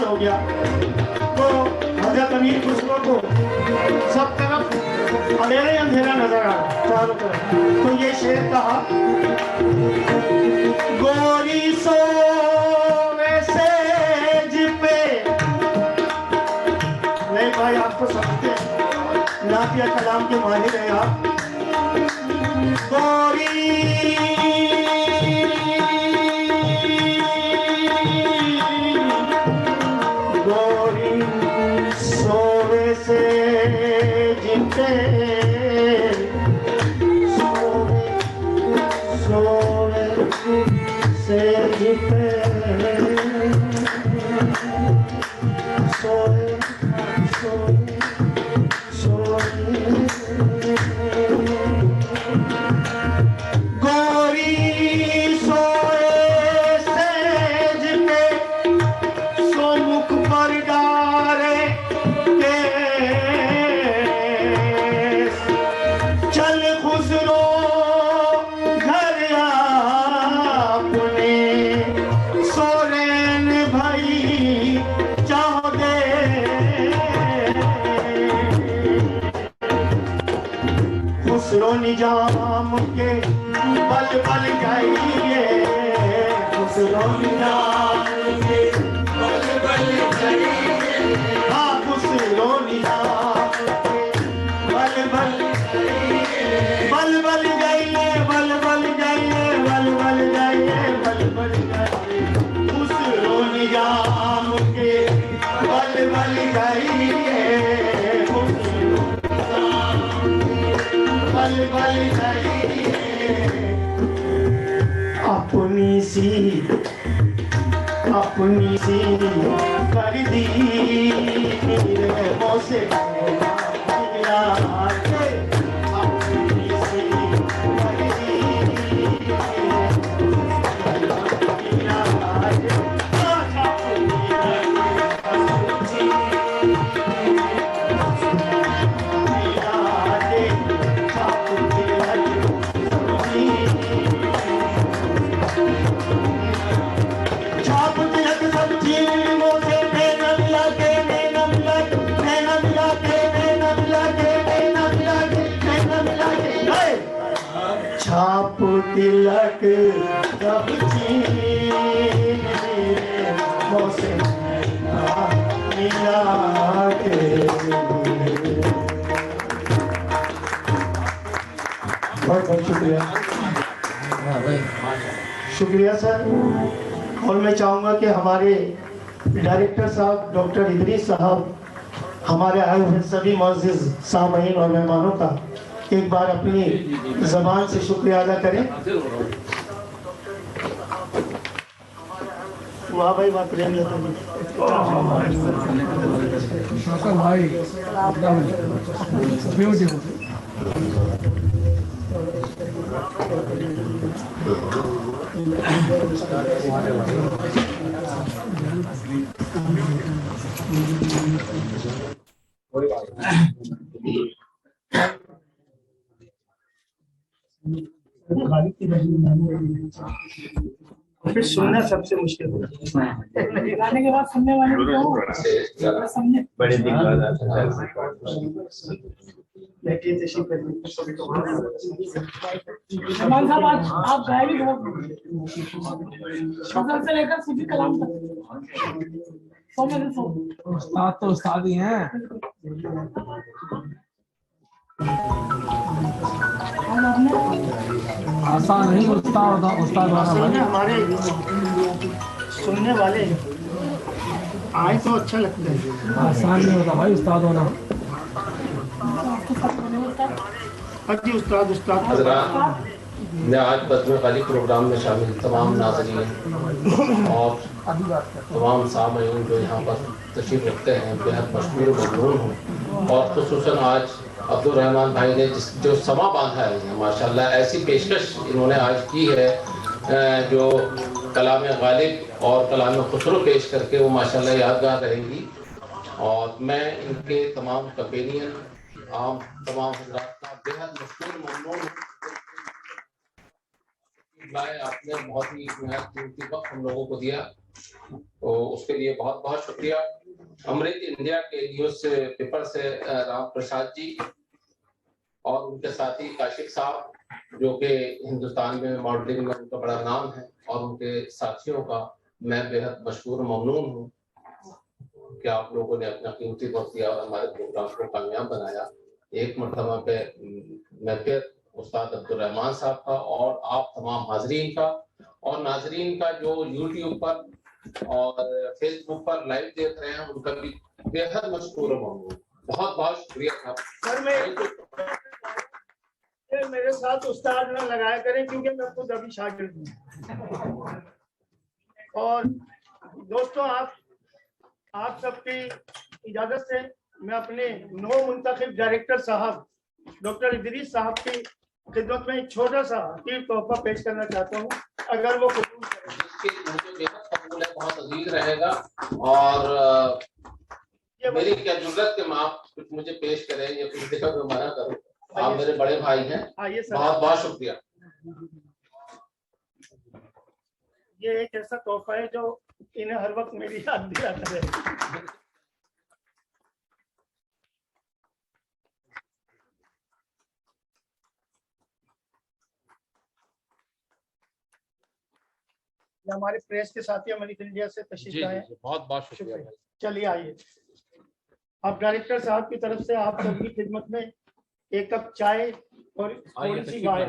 हो गया तो हजरत अमीर खुसरो को सब तरफ अंधेरा ही अंधेरा नजर आ चारों तरफ। तो ये शेर कहा, गोरी सोवे सेज पे, नहीं भाई आपको समझते हैं, नाफिया कलाम के माहिर हैं आप। गोरी निजाम के बल बल जाइए, खुसरो निजाम के बल बल जाइए, हाँ खुसरो निजाम के बल बल बल बल जाइए, बल बल जाइए, बल बल जाइए, बल बल जाइए, खुसरो निजाम के बल बल जाइए, अपनी सी कर दी मोसे छाप तिलक सब चीज तिलक कब चीन मोसे मिला के। बहुत बहुत शुक्रिया, शुक्रिया सर। और मैं चाहूँगा कि हमारे डायरेक्टर साहब डॉक्टर इदरीस साहब हमारे आए हुए सभी मुअज़्ज़िज़ सामईन और मेहमानों का एक बार अपनी ज़बान से शुक्रिया अदा करें। वाह भाई वाह, प्रेम भाई ब्यूटीफुल। फिर सुनना सबसे मुश्किल है। गाने के बाद सुनने वाले को समझे। बड़े दिन बाद बैठिए, तशरीफ रखिए। रहमान साहब आप गाए भी बहुत, गजल से लेकर सूफी कलाम तक 100 में से 100। उस्ताद तो उस्ताद ही हैं। और आपने आसान नहीं उस्ताद उस्ताद असल में होना। हमारे सुनने वाले आए तो अच्छा लगता है। आसान नहीं होता भाई उस्ताद होना। जी उस्ताद उस्ताद हज़रात, मैं आज बज़्म गालिब प्रोग्राम में शामिल तमाम नाज़रीन और तमाम सामईन जो यहाँ पर तशरीफ़ रखते हैं बेहद मशहूर ममनून हूँ। और ख़ुसूसन आज अब्दुर्रहमान भाई ने जो समा बांधा है माशाल्लाह, ऐसी पेशकश इन्होंने आज की है जो कलाम गालिब और कलाम खुसरो पेश करके वो माशाल्लाह यादगार रहेंगी। और मैं इनके तमाम कंपेनियन आम तमाम हज़रात का बेहद मशहूर ममनून हूँ। आपने बहुत ही कीमती वक्त हम लोगों को दिया, तो उसके लिए बहुत बहुत शुक्रिया। अमृत इंडिया के न्यूज़ पेपर से राम प्रसाद जी और उनके साथी काशिफ साहब जो कि हिंदुस्तान में मॉडलिंग में उनका बड़ा नाम है, और उनके साथियों का मैं बेहद मशहूर ममनून हूँ कि आप लोगों ने अपना कीमती वक्त दिया और हमारे प्रोग्राम को कामयाब बनाया। एक मरतबा पे मैं फिर उस्ताद अब्दुर्रहमान साहब का और आप तमाम हाजरीन का और नाजरीन का जो यूट्यूब पर और फेसबुक पर लाइव देख रहे हैं उनका भी बेहद मशहूर ममनून। बहुत बहुत शुक्रिया साहब। सर मैं मेरे साथ उस्ताद न लगाया करें क्योंकि मैं खुद अभी शागिर्द हूँ। और दोस्तों आप सबकी इजाजत से मैं अपने नौ मुंतखब डायरेक्टर साहब डॉक्टर इदरीस साहब की खिदमत में एक छोटा सा हकीर तोहफा पेश करना चाहता हूँ, अगर वो कबूल करें। बहुत अजीज रहेगा और मेरी क्या जरूरत कि आप कुछ मुझे पेश करें या कुछ देखा तो मना करूं। आप मेरे बड़े भाई हैं, बहुत बहुत शुक्रिया। ये एक ऐसा तोहफा है जो इन्हें हर वक्त मेरी याद दिलाता है। हमारे प्रेस के साथी अमेरिकन इंडिया से तशरीफ लाए, बहुत बहुत शुक्रिया। चलिए आइए, आप डायरेक्टर साहब की तरफ से आप सबकी खिदमत में एक कप चाय और थोड़ी सी गाय।